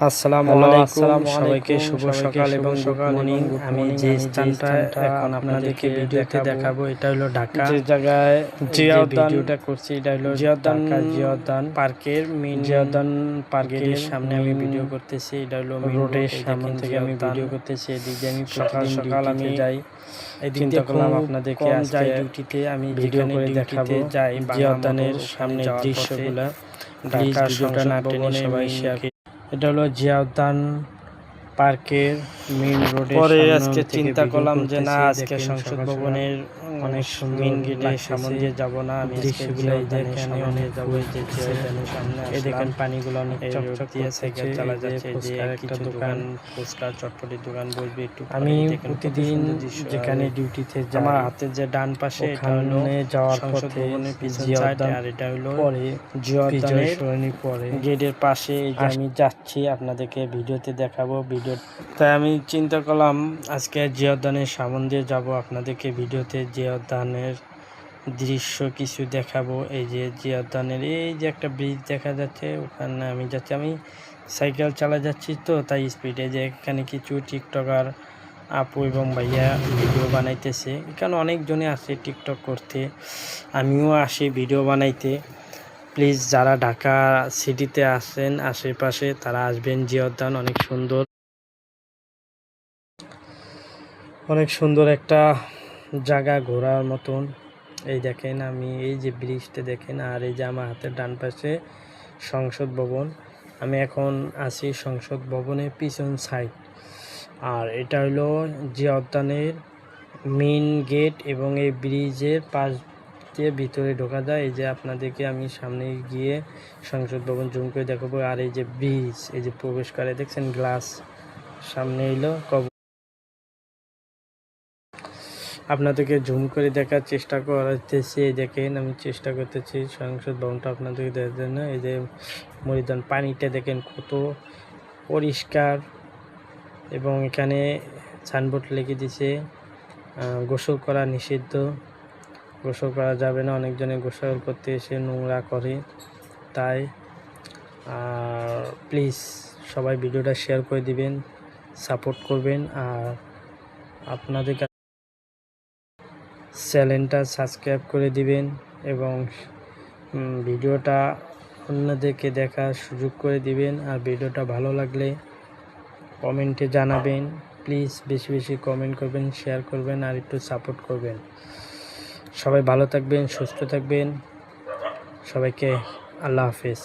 আসসালামু আলাইকুম, সবাইকে শুভ সকাল এবং গুড মর্নিং। আমি যে স্থানটা এখন আপনাদেরকে ভিডিওতে দেখাবো এটা হলো ঢাকা, যে জায়গায় ভিডিওটা করছি এটা হলো জিয়াউদ্দান পার্কের জিয়াউদ্দান পার্কের সামনে আমি ভিডিও করতেছি। এটা হলো রোডের সামনে থেকে আমি ভিডিও করতেছি। এদিকে আমি সকাল সকাল আমি যাই, চিন্তা করলাম আপনাদেরকে আজকে ডিউটিতে আমি ভিডিও করে দেখাবো যাই জিয়াউদ্দানের সামনে দৃশ্যগুলা। ঢাকা ভিডিওটা না টেনে সবাই শেয়ার। এটা হলো জিয়াউদ্দান পার্কের মেইন রোডের পরে আজকে চিন্তা করলাম যে না, আজকে সংসদ ভবনের অনেক মেইন গেটের সামনে দিয়ে যাবো না, আমি দৃশ্যগুলো দেখে যাবো। যে জিয়াউদ্দানের সামনে এই দেখেন পানিগুলো অনেক চকচক দিয়ে সাইকেল চালা যাচ্ছে, যে একটা দোকান ফুচকা চটপটির দোকান বসবে একটু। আমি প্রতিদিন যেখানে ডিউটিতে যাই, আমার হাতে যে ডান পাশে এটা হলো যাওয়ার পথে জিয়াউদ্দান, আর এটা হলো পরে জিয়াউদ্দানের পরে গেটের পাশে আমি যাচ্ছি, আপনাদেরকে ভিডিওতে দেখাবো। তাই আমি চিন্তা করলাম আজকে জিয়াউদ্দানের সামনে দিয়ে যাবো, আপনাদেরকে ভিডিওতে জিয়াউদ্দানের দৃশ্য কিছু দেখাবো। এই যে জিয়াউদ্দানের এই যে একটা ব্রিজ দেখা যাচ্ছে, ওখানে আমি যাচ্ছি। আমি সাইকেল চালা যাচ্ছি তো তাই স্পিডে, যে এখানে কিছু টিকটকার আপু এবং ভাইয়া ভিডিও বানাইতেছে। এখানে অনেকজনে আসে টিকটক করতে, আমিও আসি ভিডিও বানাইতে। প্লিজ যারা ঢাকা সিটিতে আসেন আশেপাশে তারা আসবেন জিয়াউদ্দান, অনেক সুন্দর একটা জায়গা ঘোরার মতন। এই দেখেন আমি এই যে ব্রিজটা দেখেন, আর এই যে আমার হাতের ডান পাশে সংসদ ভবন। আমি এখন আছি সংসদ ভবনের পিছন সাইড, আর এটা হলো জিয়াউদ্দানের মেইন গেট এবং এই ব্রিজের পাশ দিয়ে ভিতরে ঢোকা যায়। এই যে আপনাদেরকে আমি সামনে গিয়ে সংসদ ভবন জুম করে দেখাবো। আর এই যে ব্রিজ, এই যে প্রবেশ করে দেখছেন গ্লাস, সামনে এলো আপনাদেরকে জুম করে দেখার চেষ্টা করতেছি। এই দেখেন আমি চেষ্টা করতেছি সংসদ ভবনটা আপনাদেরকে দেখার জন্য। এই যে ময়দান, পানিটা দেখেন কত পরিষ্কার, এবং এখানে সাইনবোর্ড লিখে দিছে গোসল করা নিষিদ্ধ, গোসল করা যাবে না। অনেকজনে গোসল করতে এসে নোংরা করে, তাই আর প্লিজ সবাই ভিডিওটা শেয়ার করে দিবেন, সাপোর্ট করবেন, আর আপনাদের চ্যানেলটা সাবস্ক্রাইব করে দিবেন, এবং ভিডিওটা অন্যদেরকে দেখার সুযোগ করে দিবেন। আর ভিডিওটা ভালো লাগলে কমেন্টে জানাবেন। প্লিজ বেশি বেশি কমেন্ট করবেন, শেয়ার করবেন, আর একটু সাপোর্ট করবেন। সবাই ভালো থাকবেন, সুস্থ থাকবেন। সবাইকে আল্লাহ হাফেজ।